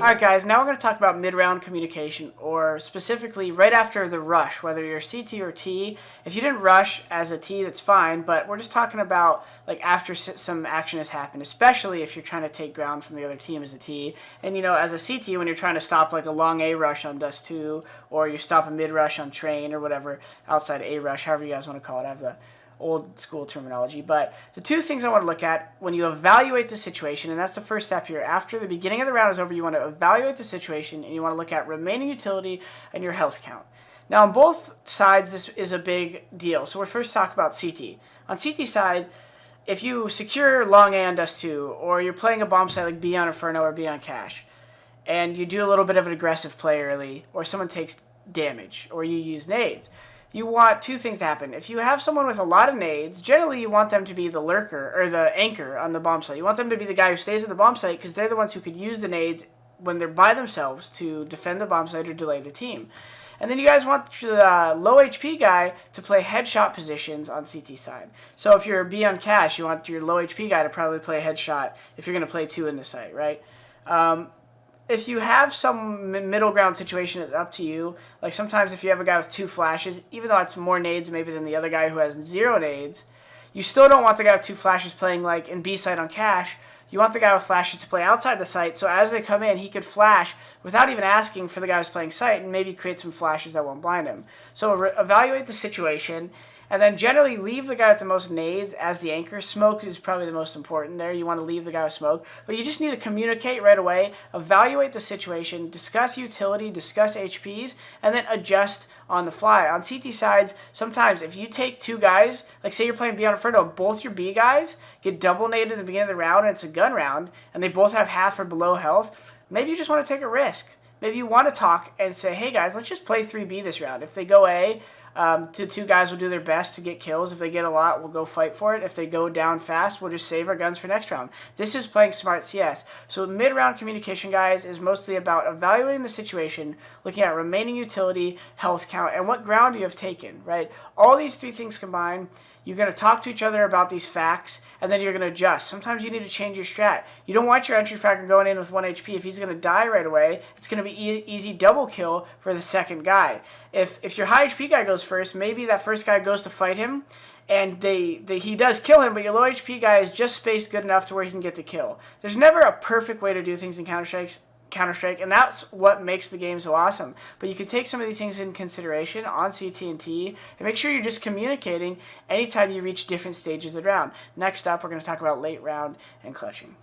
Alright guys, now we're going to talk about mid-round communication, or specifically right after the rush, whether you're CT or T. If you didn't rush as a T, that's fine, but we're just talking about like after some action has happened, especially if you're trying to take ground from the other team as a T. And you know, as a CT, when you're trying to stop like a long A rush on Dust 2, or you stop a mid-rush on Train, or whatever, outside A rush, however you guys want to call it. I have the old school terminology, but the two things I want to look at when you evaluate the situation, and that's the first step here. After the beginning of the round is over, you want to evaluate the situation, and you want to look at remaining utility and your health count. Now, on both sides, this is a big deal. So we're first talk about CT. On CT side, if you secure long A on Dust 2, or you're playing a bomb site like B on Inferno or B on Cache, and you do a little bit of an aggressive play early, or someone takes damage, or you use nades, you want two things to happen. If you have someone with a lot of nades, generally you want them to be the lurker or the anchor on the bomb site. You want them to be the guy who stays at the bomb site because they're the ones who could use the nades when they're by themselves to defend the bomb site or delay the team. And then you guys want the low HP guy to play headshot positions on CT side. So if you're B on Cache, you want your low HP guy to probably play headshot if you're going to play 2 in the site, right? If you have some middle ground situation, it's up to you. Like sometimes if you have a guy with 2 flashes, even though it's more nades maybe than the other guy who has 0 nades, you still don't want the guy with 2 flashes playing like in B site on Cache. You want the guy with flashes to play outside the site, so as they come in, he could flash without even asking for the guy who's playing site and maybe create some flashes that won't blind him. So evaluate the situation, and then generally leave the guy with the most nades as the anchor. Smoke is probably the most important there. You want to leave the guy with smoke, but you just need to communicate right away, evaluate the situation, discuss utility, discuss HPs, and then adjust on the fly. On CT sides, sometimes if you take 2 guys, like say you're playing B on Inferno, both your B guys get double naded at the beginning of the round and it's a gun round, and they both have half or below health, maybe you just want to take a risk. Maybe you want to talk and say, hey guys, let's just play 3B this round. If they go A, the 2 guys will do their best to get kills. If they get a lot, we'll go fight for it. If they go down fast, we'll just save our guns for next round. This is playing smart CS. So mid-round communication, guys, is mostly about evaluating the situation, looking at remaining utility, health count, and what ground you have taken, right? All these 3 things combined, you're going to talk to each other about these facts, and then you're going to adjust. Sometimes you need to change your strat. You don't want your entry fragger going in with 1 HP. If he's going to die right away, it's going to be easy double kill for the second guy. If your high HP guy goes first, maybe that first guy goes to fight him, and he does kill him, but your low HP guy is just spaced good enough to where he can get the kill. There's never a perfect way to do things in Counter-Strike, and that's what makes the game so awesome. But you can take some of these things in consideration on CT and T, and make sure you're just communicating anytime you reach different stages of the round. Next up, we're going to talk about late round and clutching.